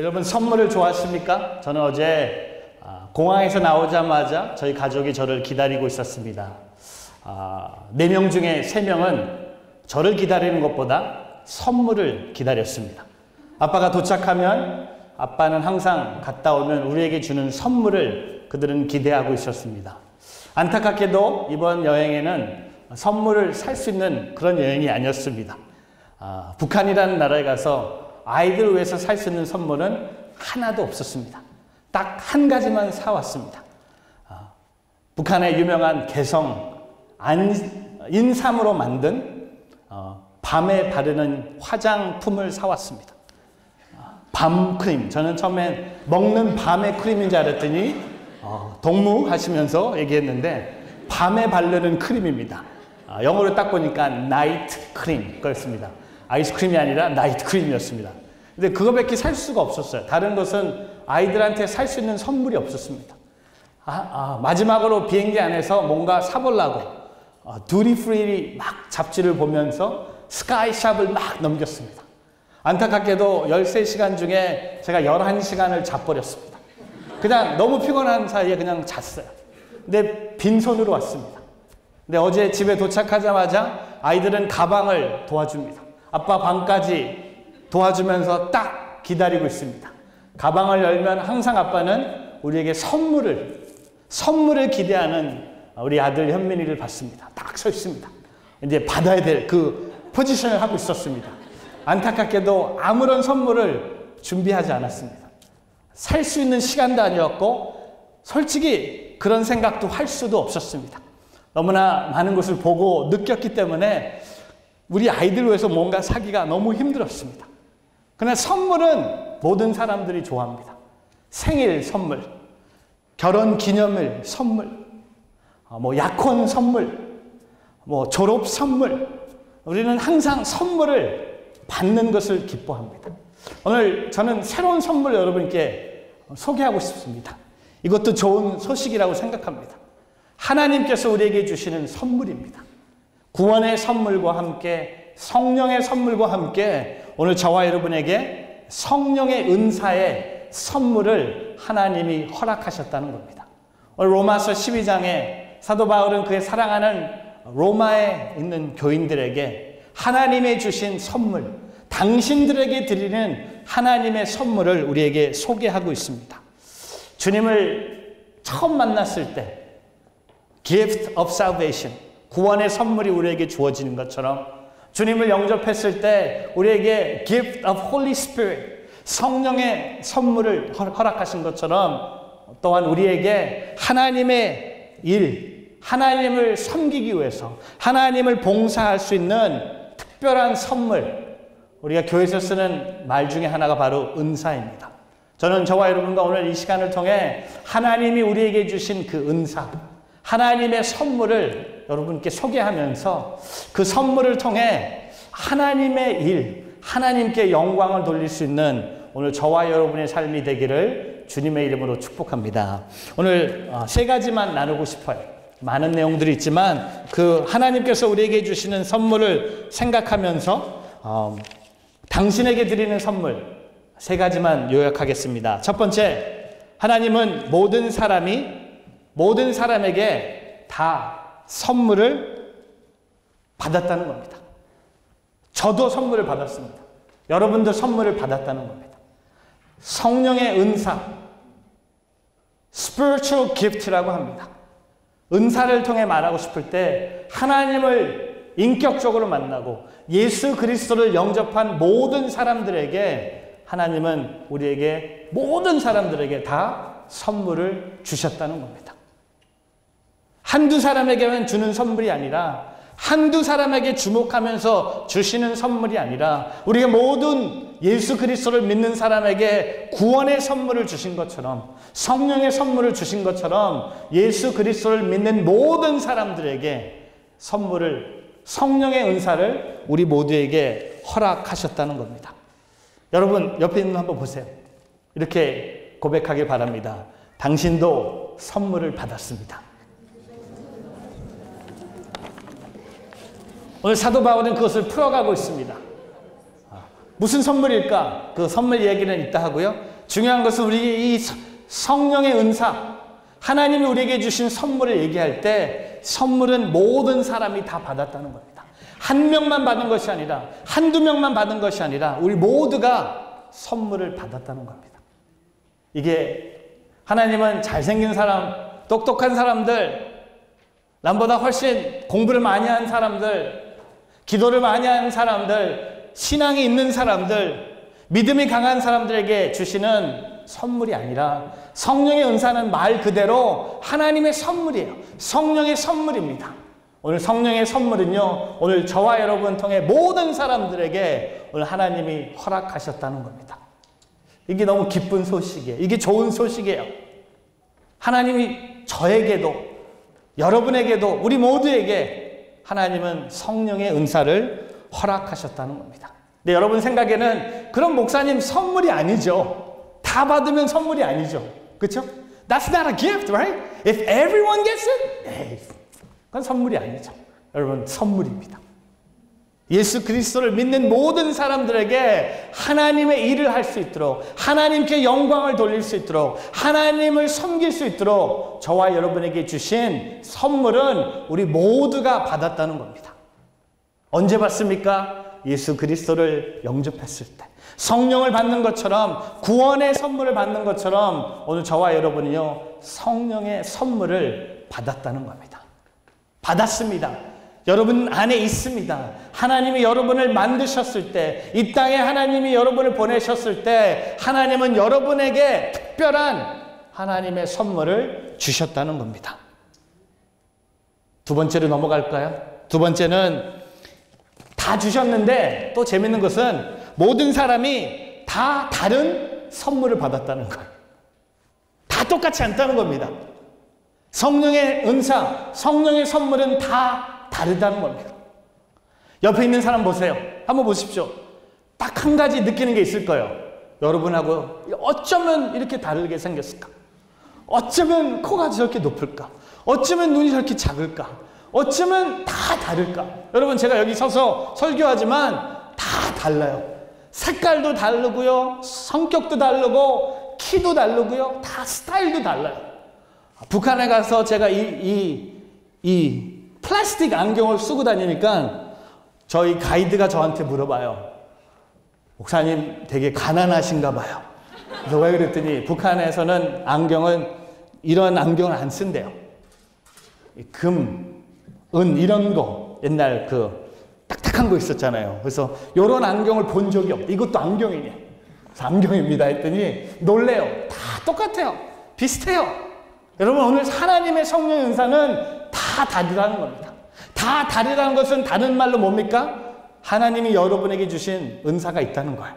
여러분 선물을 좋아하십니까? 저는 어제 공항에서 나오자마자 저희 가족이 저를 기다리고 있었습니다. 4명 중에 3명은 저를 기다리는 것보다 선물을 기다렸습니다. 아빠가 도착하면 아빠는 항상 갔다 오면 우리에게 주는 선물을 그들은 기대하고 있었습니다. 안타깝게도 이번 여행에는 선물을 살 수 있는 그런 여행이 아니었습니다. 북한이라는 나라에 가서 아이들을 위해서 살 수 있는 선물은 하나도 없었습니다. 딱 한 가지만 사왔습니다. 북한의 유명한 개성 인삼으로 만든 밤에 바르는 화장품을 사왔습니다. 밤크림. 저는 처음엔 먹는 밤의 크림인 줄 알았더니 동무 하시면서 얘기했는데 밤에 바르는 크림입니다. 영어로 딱 보니까 나이트 크림 거였습니다. 아이스크림이 아니라 나이트 크림이었습니다. 근데 그거밖에 살 수가 없었어요. 다른 것은 아이들한테 살 수 있는 선물이 없었습니다. 마지막으로 비행기 안에서 뭔가 사보려고 듀티 프리 막 잡지를 보면서 스카이샵을 막 넘겼습니다. 안타깝게도 13시간 중에 제가 11시간을 자버렸습니다. 그냥 너무 피곤한 사이에 그냥 잤어요. 근데 빈손으로 왔습니다. 근데 어제 집에 도착하자마자 아이들은 가방을 도와줍니다. 아빠 방까지 도와주면서 딱 기다리고 있습니다. 가방을 열면 항상 아빠는 우리에게 선물을 기대하는 우리 아들 현민이를 봤습니다. 딱 서 있습니다. 이제 받아야 될 그 포지션을 하고 있었습니다. 안타깝게도 아무런 선물을 준비하지 않았습니다. 살 수 있는 시간도 아니었고 솔직히 그런 생각도 할 수도 없었습니다. 너무나 많은 것을 보고 느꼈기 때문에 우리 아이들 위해서 뭔가 사기가 너무 힘들었습니다. 그러나 선물은 모든 사람들이 좋아합니다. 생일 선물, 결혼 기념일 선물, 약혼 선물, 졸업 선물. 우리는 항상 선물을 받는 것을 기뻐합니다. 오늘 저는 새로운 선물 여러분께 소개하고 싶습니다. 이것도 좋은 소식이라고 생각합니다. 하나님께서 우리에게 주시는 선물입니다. 구원의 선물과 함께 성령의 선물과 함께 오늘 저와 여러분에게 성령의 은사의 선물을 하나님이 허락하셨다는 겁니다. 오늘 로마서 12장에 사도 바울은 그의 사랑하는 로마에 있는 교인들에게 하나님의 주신 선물, 당신들에게 드리는 하나님의 선물을 우리에게 소개하고 있습니다. 주님을 처음 만났을 때 Gift of Salvation, 구원의 선물이 우리에게 주어지는 것처럼 주님을 영접했을 때 우리에게 Gift of Holy Spirit, 성령의 선물을 허락하신 것처럼 또한 우리에게 하나님의 일, 하나님을 섬기기 위해서 하나님을 봉사할 수 있는 특별한 선물, 우리가 교회에서 쓰는 말 중에 하나가 바로 은사입니다. 저는 저와 여러분과 오늘 이 시간을 통해 하나님이 우리에게 주신 그 은사, 하나님의 선물을 여러분께 소개하면서 그 선물을 통해 하나님의 일, 하나님께 영광을 돌릴 수 있는 오늘 저와 여러분의 삶이 되기를 주님의 이름으로 축복합니다. 오늘 3가지만 나누고 싶어요. 많은 내용들이 있지만 그 하나님께서 우리에게 주시는 선물을 생각하면서 당신에게 드리는 선물 3가지만 요약하겠습니다. 첫 번째, 하나님은 모든 사람에게 다 선물을 받았다는 겁니다. 저도 선물을 받았습니다. 여러분도 선물을 받았다는 겁니다. 성령의 은사, spiritual gift라고 합니다. 은사를 통해 말하고 싶을 때 하나님을 인격적으로 만나고 예수 그리스도를 영접한 모든 사람들에게 하나님은 우리에게 모든 사람들에게 다 선물을 주셨다는 겁니다. 한두 사람에게만 주는 선물이 아니라 한두 사람에게 주목하면서 주시는 선물이 아니라 우리가 모든 예수 그리스도를 믿는 사람에게 구원의 선물을 주신 것처럼 성령의 선물을 주신 것처럼 예수 그리스도를 믿는 모든 사람들에게 성령의 은사를 우리 모두에게 허락하셨다는 겁니다. 여러분 옆에 있는 분 한번 보세요. 이렇게 고백하길 바랍니다. 당신도 선물을 받았습니다. 오늘 사도 바울은 그것을 풀어가고 있습니다. 무슨 선물일까? 그 선물 얘기는 이따 하고요. 중요한 것은 우리 이 성령의 은사, 하나님이 우리에게 주신 선물을 얘기할 때 선물은 모든 사람이 다 받았다는 겁니다. 한 명만 받은 것이 아니라 한두 명만 받은 것이 아니라 우리 모두가 선물을 받았다는 겁니다. 이게 하나님은 잘생긴 사람, 똑똑한 사람들, 남보다 훨씬 공부를 많이 한 사람들, 기도를 많이 한 사람들, 신앙이 있는 사람들, 믿음이 강한 사람들에게 주시는 선물이 아니라 성령의 은사는 말 그대로 하나님의 선물이에요. 성령의 선물입니다. 오늘 성령의 선물은요, 오늘 저와 여러분 통해 모든 사람들에게 오늘 하나님이 허락하셨다는 겁니다. 이게 너무 기쁜 소식이에요. 이게 좋은 소식이에요. 하나님이 저에게도 여러분에게도 우리 모두에게 하나님은 성령의 은사를 허락하셨다는 겁니다. 근데 여러분 생각에는 그럼 목사님 선물이 아니죠. 다 받으면 선물이 아니죠. 그렇죠? That's not a gift, right? If everyone gets it, 그건 선물이 아니죠. 여러분 선물입니다. 예수 그리스도를 믿는 모든 사람들에게 하나님의 일을 할 수 있도록, 하나님께 영광을 돌릴 수 있도록, 하나님을 섬길 수 있도록 저와 여러분에게 주신 선물은 우리 모두가 받았다는 겁니다. 언제 받습니까? 예수 그리스도를 영접했을 때, 성령을 받는 것처럼, 구원의 선물을 받는 것처럼 오늘 저와 여러분이요 성령의 선물을 받았다는 겁니다. 받았습니다. 여러분 안에 있습니다. 하나님이 여러분을 만드셨을 때, 이 땅에 하나님이 여러분을 보내셨을 때 하나님은 여러분에게 특별한 하나님의 선물을 주셨다는 겁니다. 두 번째로 넘어갈까요? 두 번째는 다 주셨는데 또 재밌는 것은 모든 사람이 다 다른 선물을 받았다는 거예요. 다 똑같지 않다는 겁니다. 성령의 은사, 성령의 선물은 다 다르다는 겁니다. 옆에 있는 사람 보세요. 한번 보십시오. 딱 한 가지 느끼는 게 있을 거예요. 여러분하고 어쩌면 이렇게 다르게 생겼을까? 어쩌면 코가 저렇게 높을까? 어쩌면 눈이 저렇게 작을까? 어쩌면 다 다를까? 여러분 제가 여기 서서 설교하지만 다 달라요. 색깔도 다르고요. 성격도 다르고 키도 다르고요. 다 스타일도 달라요. 북한에 가서 제가 이 플라스틱 안경을 쓰고 다니니까 저희 가이드가 저한테 물어봐요. 목사님 되게 가난하신가 봐요. 그래서 왜 그랬더니 북한에서는 안경은 이런 안경을 안 쓴대요. 금, 은 이런 거 옛날 그 딱딱한 거 있었잖아요. 그래서 이런 안경을 본 적이 없다. 이것도 안경이냐? 그래서 안경입니다 했더니 놀래요. 다 똑같아요. 비슷해요. 여러분 오늘 하나님의 성령의 은사는 다 다르다는 겁니다. 다 다르다는 것은 다른 말로 뭡니까? 하나님이 여러분에게 주신 은사가 있다는 거예요.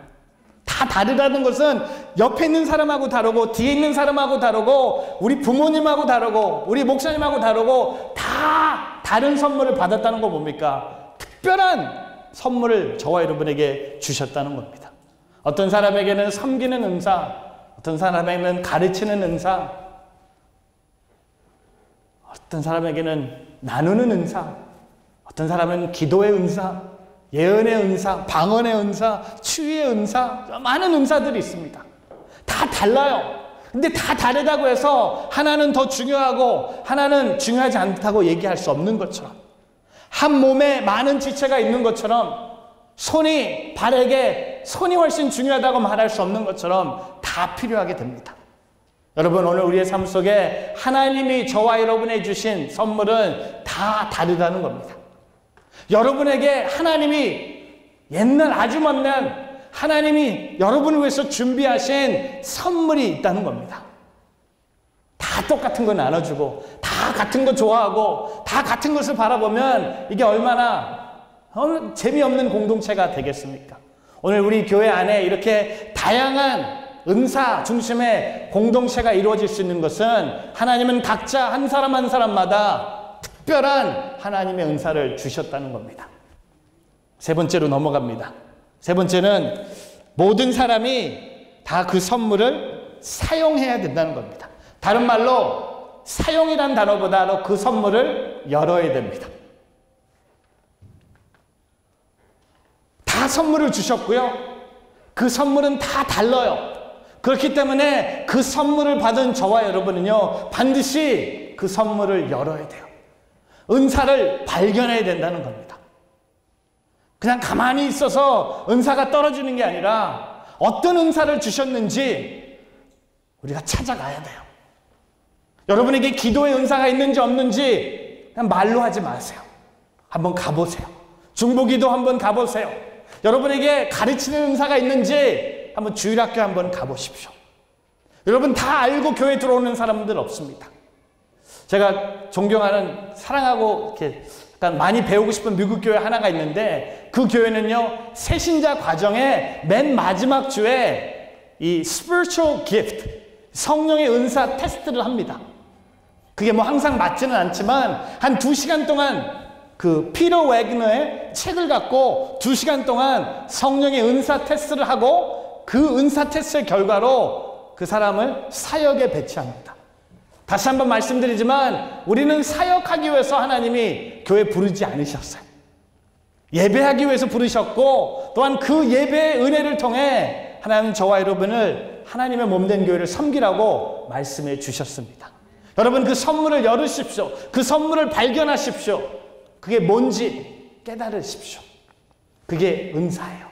다 다르다는 것은 옆에 있는 사람하고 다르고 뒤에 있는 사람하고 다르고 우리 부모님하고 다르고 우리 목사님하고 다르고 다 다른 선물을 받았다는 거 뭡니까? 특별한 선물을 저와 여러분에게 주셨다는 겁니다. 어떤 사람에게는 섬기는 은사, 어떤 사람에게는 가르치는 은사, 어떤 사람에게는 나누는 은사, 어떤 사람은 기도의 은사, 예언의 은사, 방언의 은사, 치유의 은사, 많은 은사들이 있습니다. 다 달라요. 근데 다 다르다고 해서 하나는 더 중요하고 하나는 중요하지 않다고 얘기할 수 없는 것처럼, 한 몸에 많은 지체가 있는 것처럼 손이 발에게 손이 훨씬 중요하다고 말할 수 없는 것처럼 다 필요하게 됩니다. 여러분 오늘 우리의 삶 속에 하나님이 저와 여러분에게 주신 선물은 다 다르다는 겁니다. 여러분에게 하나님이 옛날 아주 먼 하나님이 여러분을 위해서 준비하신 선물이 있다는 겁니다. 다 똑같은 거 나눠주고 다 같은 거 좋아하고 다 같은 것을 바라보면 이게 얼마나 재미없는 공동체가 되겠습니까? 오늘 우리 교회 안에 이렇게 다양한 은사 중심의 공동체가 이루어질 수 있는 것은 하나님은 각자 한 사람 한 사람마다 특별한 하나님의 은사를 주셨다는 겁니다. 세 번째로 넘어갑니다. 세 번째는 모든 사람이 다 그 선물을 사용해야 된다는 겁니다. 다른 말로 사용이란 단어보다도 그 선물을 열어야 됩니다. 다 선물을 주셨고요. 그 선물은 다 달라요. 그렇기 때문에 그 선물을 받은 저와 여러분은요, 반드시 그 선물을 열어야 돼요. 은사를 발견해야 된다는 겁니다. 그냥 가만히 있어서 은사가 떨어지는 게 아니라 어떤 은사를 주셨는지 우리가 찾아가야 돼요. 여러분에게 기도의 은사가 있는지 없는지 그냥 말로 하지 마세요. 한번 가보세요. 중보기도 한번 가보세요. 여러분에게 가르치는 은사가 있는지 한번 주일학교 한번 가보십시오. 여러분 다 알고 교회 들어오는 사람들 없습니다. 제가 존경하는, 사랑하고 이렇게 약간 많이 배우고 싶은 미국 교회 하나가 있는데, 그 교회는요, 새신자 과정의 맨 마지막 주에 이 spiritual gift, 성령의 은사 테스트를 합니다. 그게 뭐 항상 맞지는 않지만 한 2시간 동안 그 피터 웨그너의 책을 갖고 2시간 동안 성령의 은사 테스트를 하고 그 은사 테스트의 결과로 그 사람을 사역에 배치합니다. 다시 한번 말씀드리지만 우리는 사역하기 위해서 하나님이 교회 부르지 않으셨어요. 예배하기 위해서 부르셨고, 또한 그 예배의 은혜를 통해 하나님은 저와 여러분을 하나님의 몸된 교회를 섬기라고 말씀해 주셨습니다. 여러분 그 선물을 열으십시오. 그 선물을 발견하십시오. 그게 뭔지 깨달으십시오. 그게 은사예요.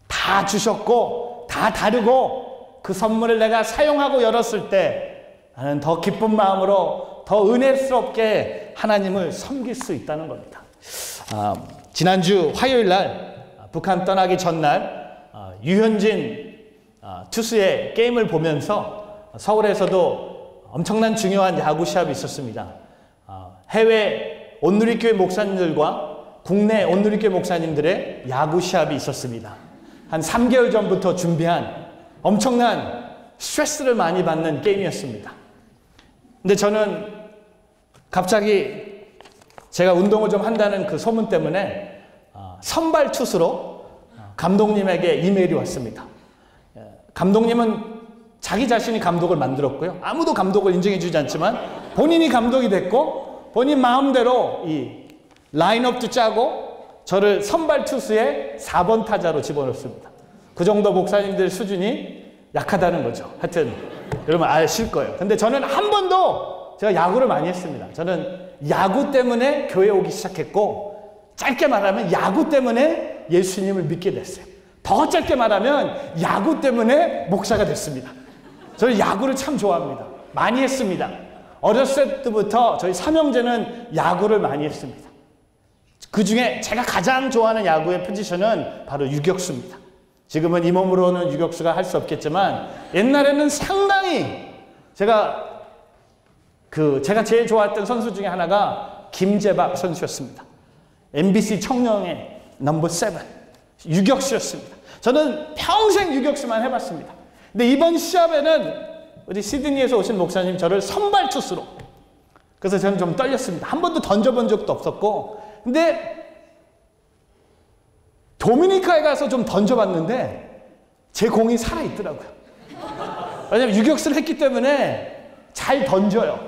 다 주셨고 다 다르고 그 선물을 내가 사용하고 열었을 때 나는 더 기쁜 마음으로 더 은혜스럽게 하나님을 섬길 수 있다는 겁니다. 지난주 화요일 날 북한 떠나기 전날 유현진 투수의 게임을 보면서 서울에서도 엄청난 중요한 야구 시합이 있었습니다. 해외 온누리교회 목사님들과 국내 온누리교회 목사님들의 야구 시합이 있었습니다. 한 3개월 전부터 준비한 엄청난 스트레스를 많이 받는 게임이었습니다. 근데 저는 갑자기 제가 운동을 좀 한다는 그 소문 때문에 선발 투수로 감독님에게 이메일이 왔습니다. 감독님은 자기 자신이 감독을 만들었고요. 아무도 감독을 인정해 주지 않지만 본인이 감독이 됐고 본인 마음대로 이 라인업도 짜고 저를 선발 투수의 4번 타자로 집어넣습니다. 그 정도 목사님들 수준이 약하다는 거죠. 하여튼 여러분 아실 거예요. 근데 저는 한 번도, 제가 야구를 많이 했습니다. 저는 야구 때문에 교회 오기 시작했고, 짧게 말하면 야구 때문에 예수님을 믿게 됐어요. 더 짧게 말하면 야구 때문에 목사가 됐습니다. 저는 야구를 참 좋아합니다. 많이 했습니다. 어렸을 때부터 저희 삼형제는 야구를 많이 했습니다. 그 중에 제가 가장 좋아하는 야구의 포지션은 바로 유격수입니다. 지금은 이 몸으로는 유격수가 할 수 없겠지만 옛날에는 상당히 제가 제일 좋아했던 선수 중에 하나가 김재박 선수였습니다. MBC 청룡의 넘버 7 유격수였습니다. 저는 평생 유격수만 해봤습니다. 근데 이번 시합에는 우리 시드니에서 오신 목사님 저를 선발 투수로, 그래서 저는 좀 떨렸습니다. 한 번도 던져본 적도 없었고, 근데 도미니카에 가서 좀 던져봤는데 제 공이 살아있더라고요. 왜냐면 유격수를 했기 때문에 잘 던져요.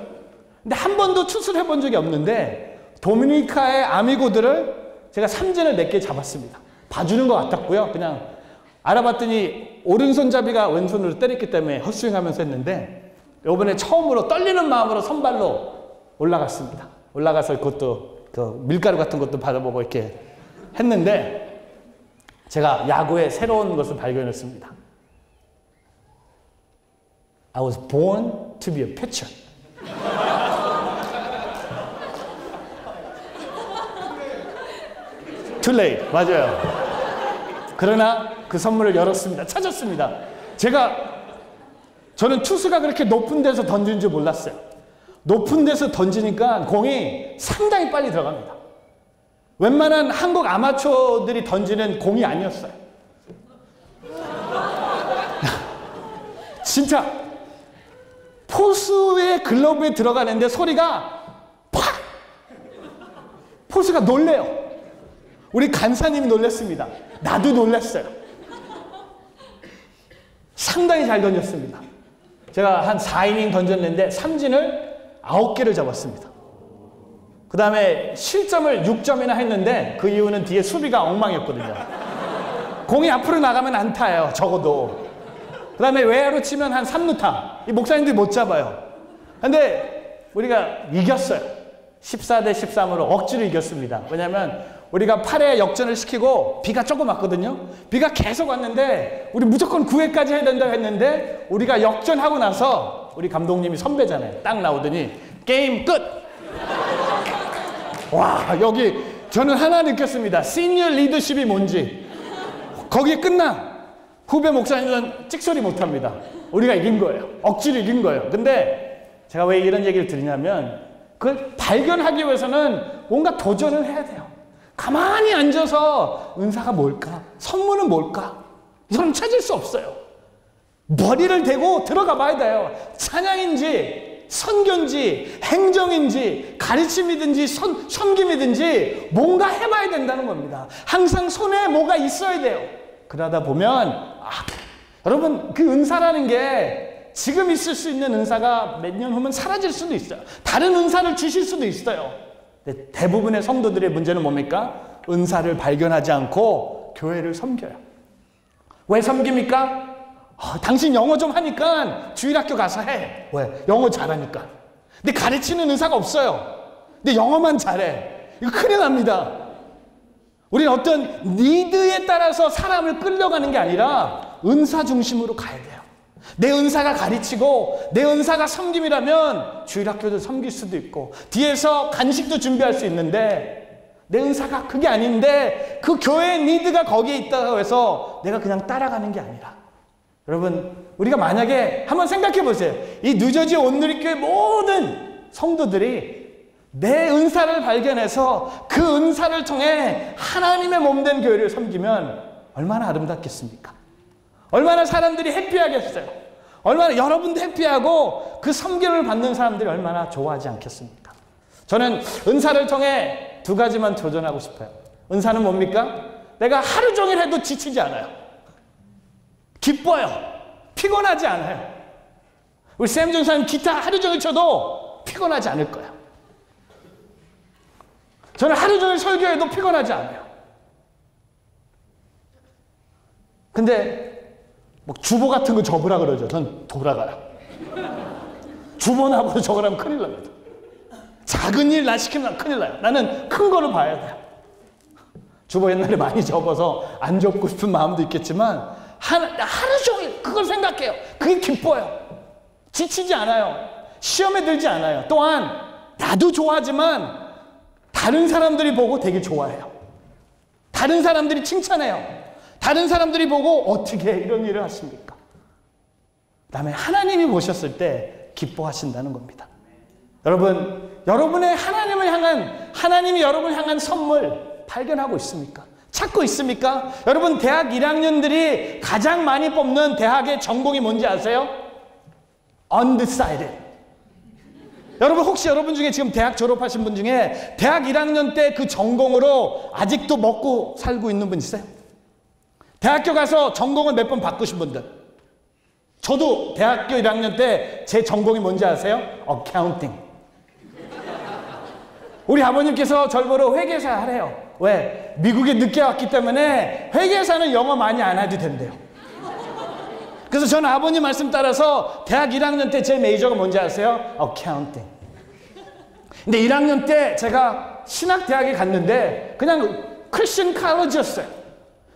근데 한 번도 투수를 해본 적이 없는데 도미니카의 아미고들을 제가 삼진을 몇 개 잡았습니다. 봐주는 것 같았고요. 그냥 알아봤더니 오른손잡이가 왼손으로 때렸기 때문에 헛스윙하면서 했는데, 이번에 처음으로 떨리는 마음으로 선발로 올라갔습니다. 올라가서 그것도 그 밀가루 같은 것도 받아보고 이렇게 했는데, 제가 야구의 새로운 것을 발견했습니다. I was born to be a pitcher. Too late. 맞아요. 그러나 그 선물을 열었습니다. 찾았습니다. 저는 투수가 그렇게 높은 데서 던지는 줄 몰랐어요. 높은 데서 던지니까 공이 상당히 빨리 들어갑니다. 웬만한 한국 아마추어들이 던지는 공이 아니었어요. 진짜 포수의 글러브에 들어가는데 소리가 팍! 포수가 놀래요. 우리 간사님이 놀랐습니다. 나도 놀랐어요. 상당히 잘 던졌습니다. 제가 한 4이닝 던졌는데 삼진을 9개를 잡았습니다. 그 다음에 실점을 6점이나 했는데 그 이유는 뒤에 수비가 엉망이었거든요. 공이 앞으로 나가면 안타예요. 적어도. 그 다음에 외야로 치면 한 3루타. 이 목사님들이 못 잡아요. 근데 우리가 이겼어요. 14대 13으로 억지로 이겼습니다. 왜냐하면 우리가 8회 역전을 시키고 비가 조금 왔거든요. 비가 계속 왔는데 우리 무조건 9회까지 해야 된다고 했는데 우리가 역전하고 나서 우리 감독님이 선배잖아요. 딱 나오더니 게임 끝! 와, 여기 저는 하나 느꼈습니다. 시니어 리더십이 뭔지. 거기에 끝나. 후배 목사님은 찍소리 못합니다. 우리가 이긴 거예요. 억지로 이긴 거예요. 근데 제가 왜 이런 얘기를 드리냐면 그걸 발견하기 위해서는 뭔가 도전을 해야 돼요. 가만히 앉아서 은사가 뭘까? 선물은 뭘까? 이건 찾을 수 없어요. 머리를 대고 들어가 봐야 돼요. 찬양인지 선교인지 행정인지 가르침이든지 섬김이든지 뭔가 해봐야 된다는 겁니다. 항상 손에 뭐가 있어야 돼요. 그러다 보면 여러분 그 은사라는 게 지금 있을 수 있는 은사가 몇 년 후면 사라질 수도 있어요. 다른 은사를 주실 수도 있어요. 근데 대부분의 성도들의 문제는 뭡니까? 은사를 발견하지 않고 교회를 섬겨요. 왜 섬깁니까? 당신 영어 좀 하니까 주일학교 가서 해. 왜? 영어 잘하니까. 근데 가르치는 은사가 없어요. 근데 영어만 잘해. 이거 큰일 납니다. 우리는 어떤 니드에 따라서 사람을 끌려가는 게 아니라 은사 중심으로 가야 돼요. 내 은사가 가르치고 내 은사가 섬김이라면 주일학교도 섬길 수도 있고 뒤에서 간식도 준비할 수 있는데 내 은사가 그게 아닌데 그 교회의 니드가 거기에 있다고 해서 내가 그냥 따라가는 게 아니라 여러분 우리가 만약에 한번 생각해 보세요. 이 뉴저지 온누리교회 모든 성도들이 내 은사를 발견해서 그 은사를 통해 하나님의 몸된 교회를 섬기면 얼마나 아름답겠습니까? 얼마나 사람들이 해피하겠어요? 얼마나 여러분도 해피하고 그 섬김을 받는 사람들이 얼마나 좋아하지 않겠습니까? 저는 은사를 통해 두 가지만 도전하고 싶어요. 은사는 뭡니까? 내가 하루 종일 해도 지치지 않아요. 기뻐요. 피곤하지 않아요. 우리 샘 전사님 기타 하루 종일 쳐도 피곤하지 않을 거예요. 저는 하루 종일 설교해도 피곤하지 않아요. 근데 뭐 주보 같은 거 접으라 그러죠. 전 돌아가요. 주보나보고 저걸 하면 큰일 납니다. 작은 일 나 시키면 큰일 나요. 나는 큰 거를 봐야 돼요. 주보 옛날에 많이 접어서 안 접고 싶은 마음도 있겠지만 하루 종일 그걸 생각해요. 그게 기뻐요. 지치지 않아요. 시험에 들지 않아요. 또한 나도 좋아하지만 다른 사람들이 보고 되게 좋아해요. 다른 사람들이 칭찬해요. 다른 사람들이 보고 어떻게 이런 일을 하십니까? 그 다음에 하나님이 보셨을 때 기뻐하신다는 겁니다. 여러분, 여러분의 하나님이 여러분을 향한 선물 발견하고 있습니까? 찾고 있습니까? 여러분 대학 1학년들이 가장 많이 뽑는 대학의 전공이 뭔지 아세요? Undecided. 여러분 혹시 여러분 중에 지금 대학 졸업하신 분 중에 대학 1학년 때 그 전공으로 아직도 먹고 살고 있는 분 있어요? 대학교 가서 전공을 몇 번 바꾸신 분들. 저도 대학교 1학년 때 제 전공이 뭔지 아세요? Accounting. 우리 아버님께서 절 보러 회계사 하래요. 왜? 미국에 늦게 왔기 때문에 회계사는 영어 많이 안 해도 된대요. 그래서 저는 아버님 말씀 따라서 대학 1학년 때 제 메이저가 뭔지 아세요? Accounting. 근데 1학년 때 제가 신학대학에 갔는데 그냥 크리스천 칼리지였어요.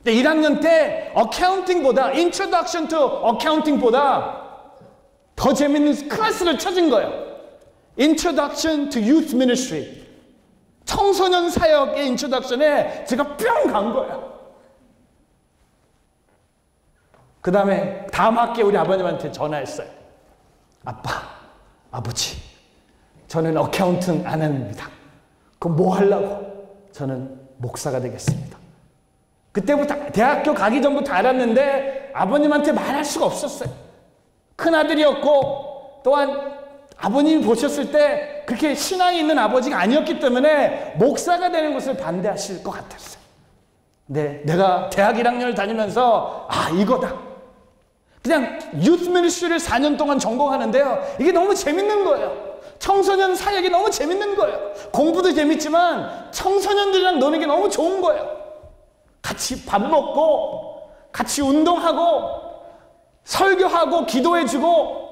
근데 1학년 때 Accounting보다 Introduction to Accounting보다 더 재밌는 클래스를 찾은 거예요. Introduction to Youth Ministry. 청소년 사역의 인트로덕션에 제가 뿅 간 거예요. 그 다음에 다음 학기에 우리 아버님한테 전화했어요. 아빠, 아버지, 저는 어카운팅 안 합니다. 그럼 뭐 하려고? 저는 목사가 되겠습니다. 그때부터 대학교 가기 전부터 알았는데 아버님한테 말할 수가 없었어요. 큰아들이었고 또한 아버님이 보셨을 때 그렇게 신앙이 있는 아버지가 아니었기 때문에 목사가 되는 것을 반대하실 것 같았어요. 근데 내가 대학 1학년을 다니면서 이거다. 그냥 유스 미니스트리를 4년 동안 전공하는데요. 이게 너무 재밌는 거예요. 청소년 사역이 너무 재밌는 거예요. 공부도 재밌지만 청소년들이랑 노는 게 너무 좋은 거예요. 같이 밥 먹고 같이 운동하고 설교하고 기도해주고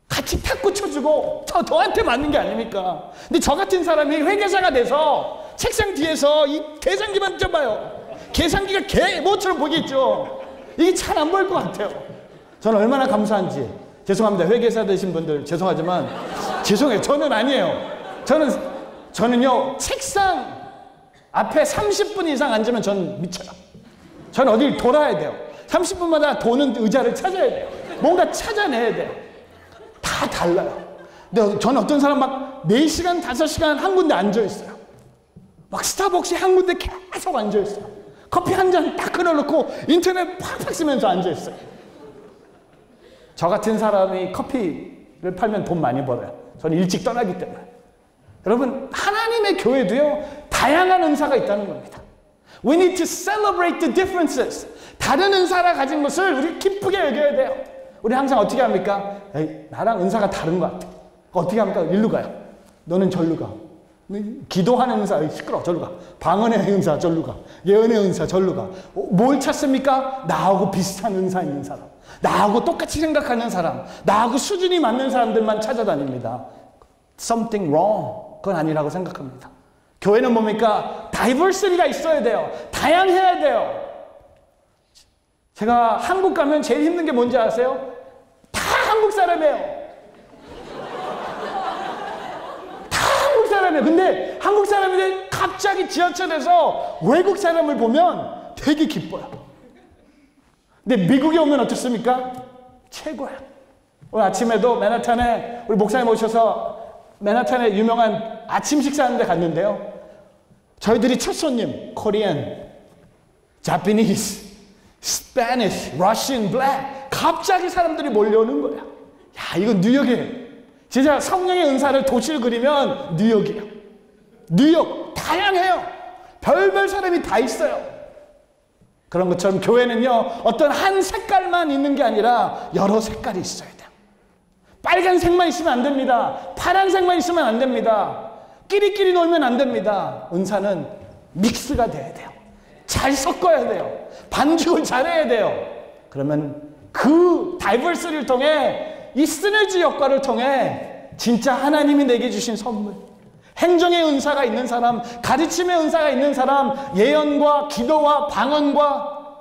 같이 탁구 쳐주고 저한테 맞는 게 아닙니까? 근데 저 같은 사람이 회계사가 돼서 책상 뒤에서 이 계산기만 쪄봐요. 계산기가 개모처럼 보이겠죠. 이게 잘 안 보일 것 같아요. 저는 얼마나 감사한지. 죄송합니다. 회계사 되신 분들 죄송하지만 죄송해요. 저는 아니에요. 저는요 책상 앞에 30분 이상 앉으면 저는 미쳐요. 저는 어딜 돌아야 돼요. 30분마다 도는 의자를 찾아야 돼요. 뭔가 찾아내야 돼요. 다 달라요. 근데 저는 어떤 사람 막 4시간, 5시간 한 군데 앉아있어요. 막 스타벅스에 한 군데 계속 앉아있어요. 커피 한 잔 딱 끊어놓고 인터넷 팍팍 쓰면서 앉아있어요. 저 같은 사람이 커피를 팔면 돈 많이 벌어요. 저는 일찍 떠나기 때문에. 여러분, 하나님의 교회도요, 다양한 은사가 있다는 겁니다. We need to celebrate the differences. 다른 은사를 가진 것을 우리 기쁘게 여겨야 돼요. 우리 항상 어떻게 합니까? 에이, 나랑 은사가 다른 것 같아. 어떻게 합니까? 일로 가요. 너는 절로 가. 기도하는 은사, 시끄러워, 절로 가. 방언의 은사, 절로 가. 예언의 은사, 절로 가. 뭘 찾습니까? 나하고 비슷한 은사 있는 사람. 나하고 똑같이 생각하는 사람. 나하고 수준이 맞는 사람들만 찾아다닙니다. Something wrong. 그건 아니라고 생각합니다. 교회는 뭡니까? 다이버시티가 있어야 돼요. 다양해야 돼요. 제가 한국 가면 제일 힘든 게 뭔지 아세요? 다 한국 사람이에요. 다 한국 사람이에요. 근데 한국 사람인데 갑자기 지하철에서 외국 사람을 보면 되게 기뻐요. 근데 미국에 오면 어떻습니까? 최고야. 오늘 아침에도 맨하탄에 우리 목사님 오셔서 맨하탄에 유명한 아침 식사하는 데 갔는데요. 저희들이 첫 손님, 코리안, 자파니스, 스페니쉬, 러시안, 블랙 갑자기 사람들이 몰려오는 거야. 야, 이건 뉴욕이에요. 진짜 성령의 은사를 도시를 그리면 뉴욕이에요. 뉴욕 다양해요. 별별 사람이 다 있어요. 그런 것처럼 교회는요, 어떤 한 색깔만 있는 게 아니라 여러 색깔이 있어야 돼요. 빨간색만 있으면 안 됩니다. 파란색만 있으면 안 됩니다. 끼리끼리 놀면 안 됩니다. 은사는 믹스가 돼야 돼요. 잘 섞어야 돼요. 반죽을 잘해야 돼요. 그러면 그 다이버시티를 통해 이 시너지 효과를 통해 진짜 하나님이 내게 주신 선물, 행정의 은사가 있는 사람, 가르침의 은사가 있는 사람, 예언과 기도와 방언과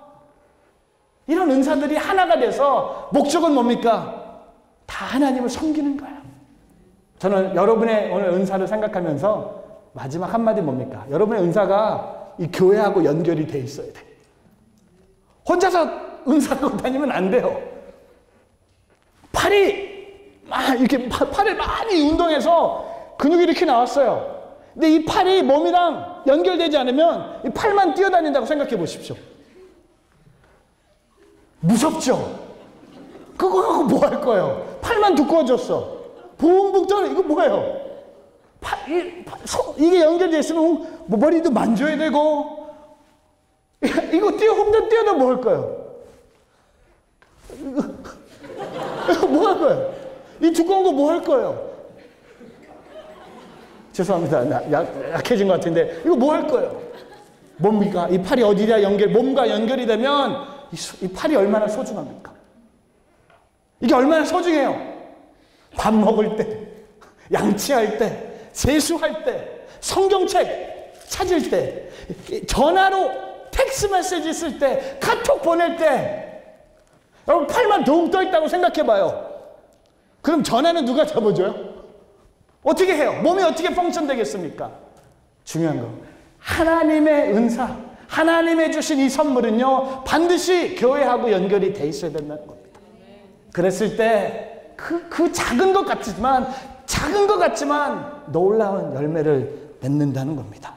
이런 은사들이 하나가 돼서 목적은 뭡니까? 다 하나님을 섬기는 거예요. 저는 여러분의 오늘 은사를 생각하면서 마지막 한마디 뭡니까? 여러분의 은사가 이 교회하고 연결이 돼 있어야 돼. 혼자서 은사하고 다니면 안 돼요. 팔이 막 이렇게 팔을 많이 운동해서 근육이 이렇게 나왔어요. 근데 이 팔이 몸이랑 연결되지 않으면 이 팔만 뛰어다닌다고 생각해 보십시오. 무섭죠? 그거 하고 뭐 할 거예요? 팔만 두꺼워졌어. 붕붕 떠. 이거 뭐예요? 이게 연결되어 있으면 뭐 머리도 만져야 되고, 이거 혼자 뛰어도 뭐 할 거예요? 이거 뭐 할 거예요? 이 두꺼운 거 뭐 할 거예요? 죄송합니다. 약해진 것 같은데, 이거 뭐 할 거예요? 뭡니까? 이 팔이 어디냐 몸과 연결이 되면 이 팔이 얼마나 소중합니까? 이게 얼마나 소중해요? 밥 먹을 때, 양치할 때, 세수할 때, 성경책 찾을 때, 전화로 텍스트 메시지 쓸 때, 카톡 보낼 때, 여러분 팔만 둥 떠 있다고 생각해 봐요. 그럼 전화는 누가 잡아줘요? 어떻게 해요? 몸이 어떻게 펑션 되겠습니까? 중요한 거, 하나님의 은사, 하나님의 주신 이 선물은요, 반드시 교회하고 연결이 돼 있어야 된다는 겁니다. 그랬을 때 그 작은 것 같지만 놀라운 열매를 맺는다는 겁니다.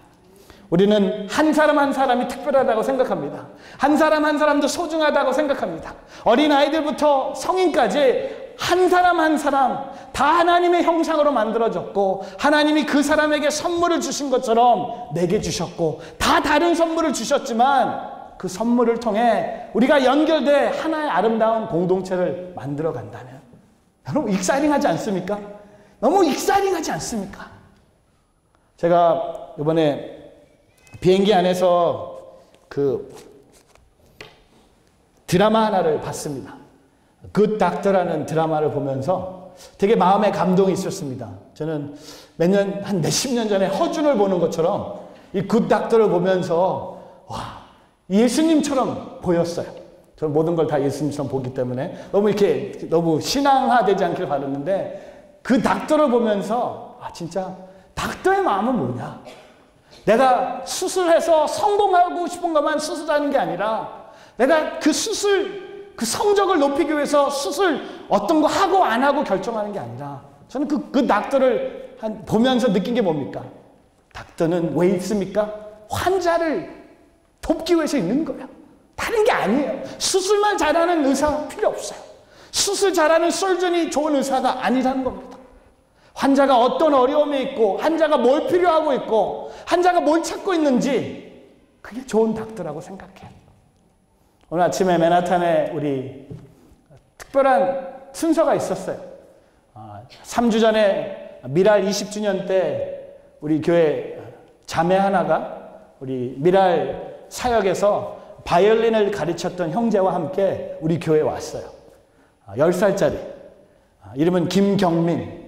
우리는 한 사람 한 사람이 특별하다고 생각합니다. 한 사람 한 사람도 소중하다고 생각합니다. 어린아이들부터 성인까지 한 사람 한 사람 다 하나님의 형상으로 만들어졌고, 하나님이 그 사람에게 선물을 주신 것처럼 내게 주셨고, 다 다른 선물을 주셨지만 그 선물을 통해 우리가 연결돼 하나의 아름다운 공동체를 만들어 간다면, 여러분 익사이링하지 않습니까? 너무 익사이링하지 않습니까? 제가 이번에 비행기 안에서 그 드라마 하나를 봤습니다. 굿 닥터라는 드라마를 보면서 되게 마음에 감동이 있었습니다. 저는 한 몇십 년 전에 허준을 보는 것처럼 이 굿 닥터를 보면서 와, 예수님처럼 보였어요. 저는 모든 걸 다 예수님처럼 보기 때문에 너무 신앙화되지 않길 바랐는데 그 닥터를 보면서 진짜 닥터의 마음은 뭐냐? 내가 수술해서 성공하고 싶은 것만 수술하는 게 아니라 내가 그 성적을 높이기 위해서 수술 어떤 거 하고 안 하고 결정하는 게 아니라 저는 그 닥터를 보면서 느낀 게 뭡니까? 닥터는 왜 있습니까? 환자를 돕기 위해서 있는 거예요. 다른 게 아니에요. 수술만 잘하는 의사 필요 없어요. 수술 잘하는 솔전이 좋은 의사가 아니라는 겁니다. 환자가 어떤 어려움이 있고 환자가 뭘 필요하고 있고 환자가 뭘 찾고 있는지 그게 좋은 닥터라고 생각해요. 오늘 아침에 맨하탄에 우리 특별한 순서가 있었어요. 3주 전에 미랄 20주년 때 우리 교회 자매 하나가 우리 미랄 사역에서 바이올린을 가르쳤던 형제와 함께 우리 교회에 왔어요. 10살짜리. 이름은 김경민.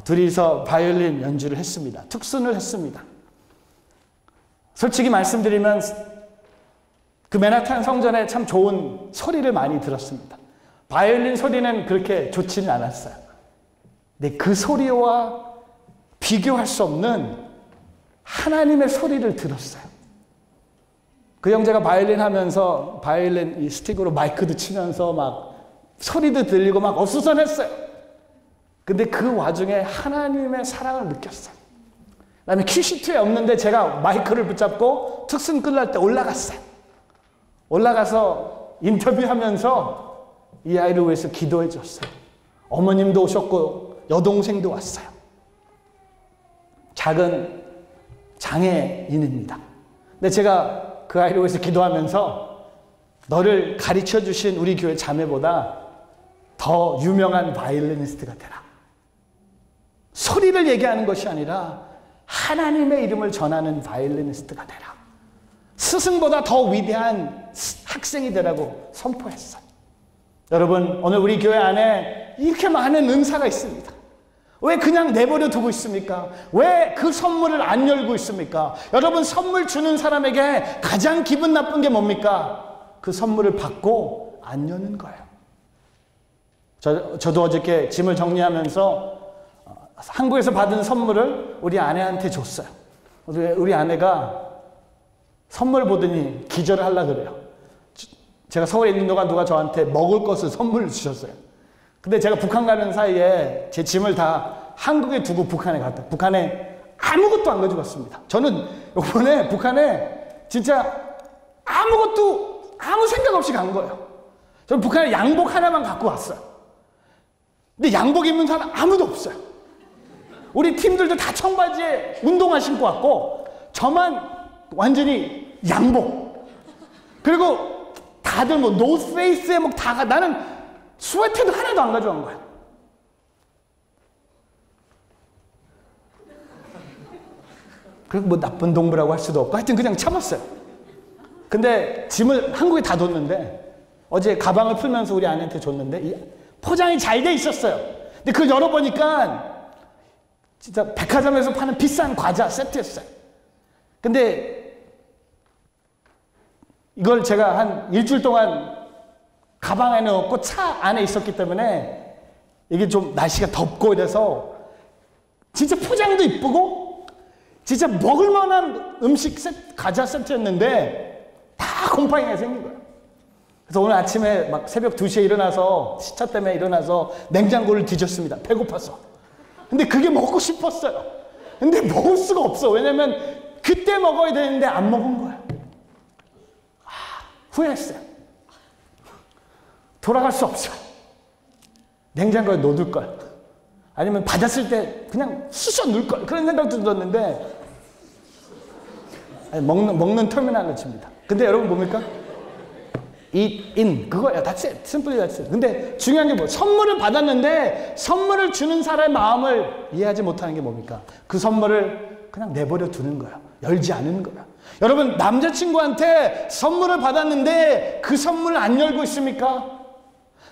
둘이서 바이올린 연주를 했습니다. 특순을 했습니다. 솔직히 말씀드리면 그 맨하탄 성전에 참 좋은 소리를 많이 들었습니다. 바이올린 소리는 그렇게 좋지는 않았어요. 근데 그 소리와 비교할 수 없는 하나님의 소리를 들었어요. 그 형제가 바이올린 하면서 바이올린 이 스틱으로 마이크도 치면서 막 소리도 들리고 막 어수선했어요. 근데 그 와중에 하나님의 사랑을 느꼈어요. 그다음에 큐시트에 없는데 제가 마이크를 붙잡고 특순 끝날 때 올라갔어요. 올라가서 인터뷰하면서 이 아이를 위해서 기도해 줬어요. 어머님도 오셨고 여동생도 왔어요. 작은 장애인입니다. 근데 제가 그 아이를 위해서 기도하면서 너를 가르쳐 주신 우리 교회 자매보다 더 유명한 바이올리니스트가 되라. 소리를 얘기하는 것이 아니라 하나님의 이름을 전하는 바이올리니스트가 되라. 스승보다 더 위대한 학생이 되라고 선포했어요. 여러분, 오늘 우리 교회 안에 이렇게 많은 은사가 있습니다. 왜 그냥 내버려 두고 있습니까? 왜 그 선물을 안 열고 있습니까? 여러분, 선물 주는 사람에게 가장 기분 나쁜 게 뭡니까? 그 선물을 받고 안 여는 거예요. 저도 어저께 짐을 정리하면서 한국에서 받은 선물을 우리 아내한테 줬어요. 우리 아내가 선물 보더니 기절을 하려고 그래요. 제가 서울에 있는 동안 누가 저한테 먹을 것을 선물을 주셨어요. 근데 제가 북한 가는 사이에 제 짐을 다 한국에 두고 북한에 갔다. 북한에 아무것도 안 가지고 왔습니다. 저는 이번에 북한에 진짜 아무 생각 없이 간 거예요. 저는 북한에 양복 하나만 갖고 왔어요. 근데 양복 입는 사람 아무도 없어요. 우리 팀들도 다 청바지에 운동화 신고 왔고 저만 완전히 양복. 그리고 다들 뭐 노스페이스에 뭐 다 나는 스웨터도 하나도 안 가져간 거야. 그리고 뭐 나쁜 동무라고 할 수도 없고 하여튼 그냥 참았어요. 근데 짐을 한국에 다 뒀는데 어제 가방을 풀면서 우리 아내한테 줬는데 포장이 잘 돼 있었어요. 근데 그걸 열어보니까 진짜 백화점에서 파는 비싼 과자 세트였어요. 근데 이걸 제가 한 일주일 동안 가방에 넣었고 차 안에 있었기 때문에 이게 좀 날씨가 덥고 이래서 진짜 포장도 이쁘고 진짜 먹을 만한 음식 과자 세트였는데 다 곰팡이가 생긴 거예요. 그래서 오늘 아침에 막 새벽 2시에 일어나서 시차 때문에 일어나서 냉장고를 뒤졌습니다. 배고파서. 근데 그게 먹고 싶었어요. 근데 먹을 수가 없어. 왜냐면 그때 먹어야 되는데 안 먹은 거야. 후회했어요. 돌아갈 수 없어. 냉장고에 넣어둘걸. 아니면 받았을 때 그냥 쑤셔 넣을걸. 그런 생각도 들었는데 먹는 터미널을 칩니다. 근데 여러분 뭡니까? eat in 그거야. That's it. Simply that's it. 근데 중요한 게 뭐? 선물을 받았는데 선물을 주는 사람의 마음을 이해하지 못하는 게 뭡니까? 그 선물을 그냥 내버려 두는 거야. 열지 않는 거야. 여러분, 남자친구한테 선물을 받았는데 그 선물을 안 열고 있습니까?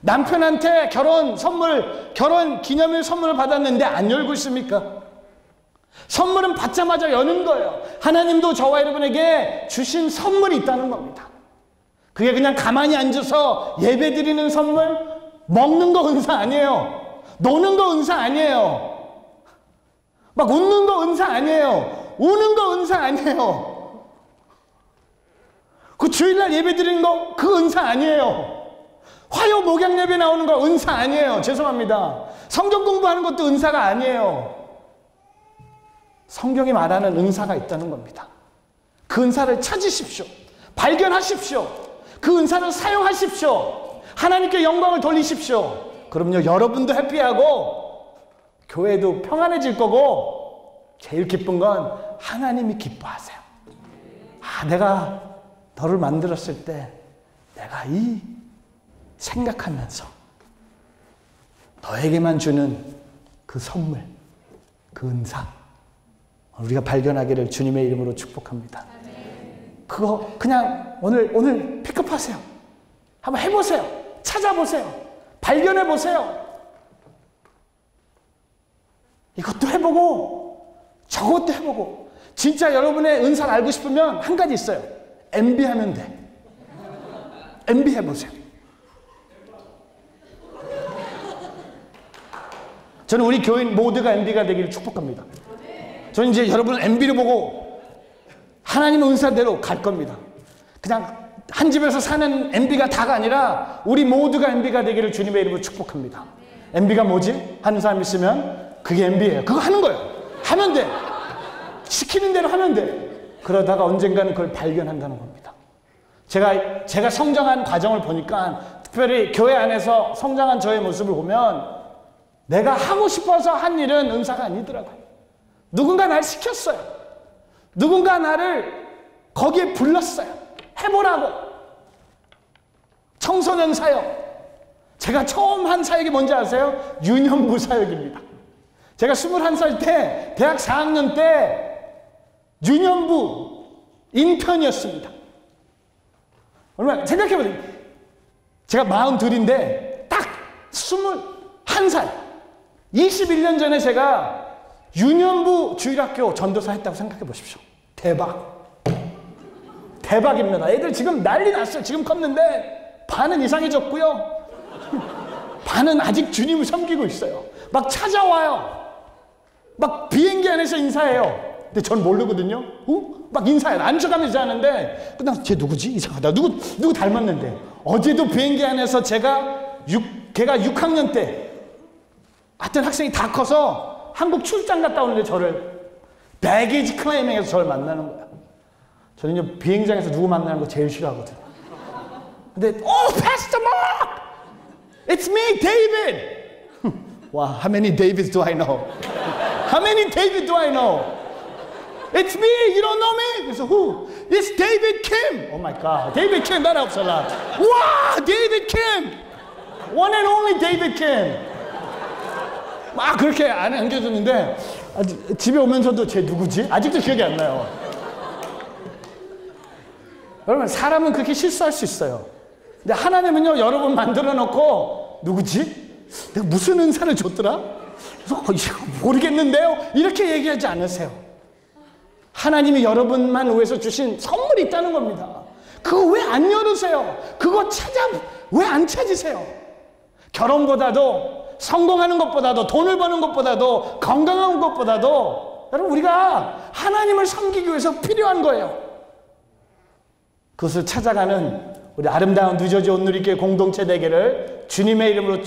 남편한테 결혼 선물, 결혼 기념일 선물을 받았는데 안 열고 있습니까? 선물은 받자마자 여는 거예요. 하나님도 저와 여러분에게 주신 선물이 있다는 겁니다. 그게 그냥 가만히 앉아서 예배 드리는 선물, 먹는 거 은사 아니에요. 노는 거 은사 아니에요. 막 웃는 거 은사 아니에요. 우는 거 은사 아니에요. 그 주일날 예배 드리는 거 그 은사 아니에요. 화요 목양 예배 나오는 거 은사 아니에요. 죄송합니다. 성경 공부하는 것도 은사가 아니에요. 성경이 말하는 은사가 있다는 겁니다. 그 은사를 찾으십시오. 발견하십시오. 그 은사를 사용하십시오. 하나님께 영광을 돌리십시오. 그럼요, 여러분도 해피하고 교회도 평안해질 거고, 제일 기쁜 건 하나님이 기뻐하세요. 아, 내가 너를 만들었을 때 내가 이 생각하면서 너에게만 주는 그 선물, 그 은사 우리가 발견하기를 주님의 이름으로 축복합니다. 그거 그냥 오늘 픽업하세요. 한번 해보세요. 찾아보세요. 발견해보세요. 이것도 해보고 저것도 해보고. 진짜 여러분의 은사를 알고 싶으면 한 가지 있어요. MB 하면 돼. MB 해보세요. 저는 우리 교인 모두가 MB가 되기를 축복합니다. 저는 이제 여러분을 MB를 보고 하나님의 은사대로 갈 겁니다. 그냥 한 집에서 사는 MB가 다가 아니라 우리 모두가 MB가 되기를 주님의 이름으로 축복합니다. MB가 뭐지? 하는 사람 있으면 그게 MB예요. 그거 하는 거예요. 하면 돼. 시키는 대로 하면 돼. 그러다가 언젠가는 그걸 발견한다는 겁니다. 제가 성장한 과정을 보니까, 특별히 교회 안에서 성장한 저의 모습을 보면 내가 하고 싶어서 한 일은 은사가 아니더라고요. 누군가 날 시켰어요. 누군가 나를 거기에 불렀어요. 해보라고. 청소년 사역. 제가 처음 한 사역이 뭔지 아세요? 유년부 사역입니다. 제가 21살 때, 대학 4학년 때 유년부 인턴이었습니다. 얼마나 생각해보세요. 제가 42인데 딱 21살 21년 전에 제가 유년부 주일학교 전도사 했다고 생각해 보십시오. 대박입니다. 애들 지금 난리 났어요. 지금 컸는데 반은 이상해졌고요. 반은 아직 주님을 섬기고 있어요. 막 찾아와요. 막 비행기 안에서 인사해요. 근데 전 모르거든요. 막 인사해요. 앉아가면서 하는데 그냥 쟤 누구지? 이상하다. 누구 닮았는데. 어제도 비행기 안에서 걔가 6학년 때 하여튼 학생이 다 커서 한국 출장 갔다 오는데 저를 배기지 클레이밍해서 저를 만나는 거야. 저는요 비행장에서 누구 만나는 거 제일 싫어하거든요. 근데 Pastor Mark! It's me, David! Wow, how many Davids do I know? How many David do I know? It's me, you don't know me? 그래서 who? It's David Kim! Oh my God, David Kim, that helps a lot. Wow, David Kim! One and only David Kim! 막 그렇게 안에 안겨줬는데 집에 오면서도 쟤 누구지? 아직도 기억이 안 나요. 여러분 사람은 그렇게 실수할 수 있어요. 근데 하나님은요 여러분 만들어 놓고 누구지? 내가 무슨 은사를 줬더라? 그래서 모르겠는데요? 이렇게 얘기하지 않으세요. 하나님이 여러분만 위해서 주신 선물이 있다는 겁니다. 그거 왜 안 열으세요? 그거 왜 안 찾으세요? 결혼보다도 성공하는 것보다도 돈을 버는 것보다도 건강한 것보다도 여러분 우리가 하나님을 섬기기 위해서 필요한 거예요. 그것을 찾아가는 우리 아름다운 뉴저지 온누리교회 공동체 되기를 주님의 이름으로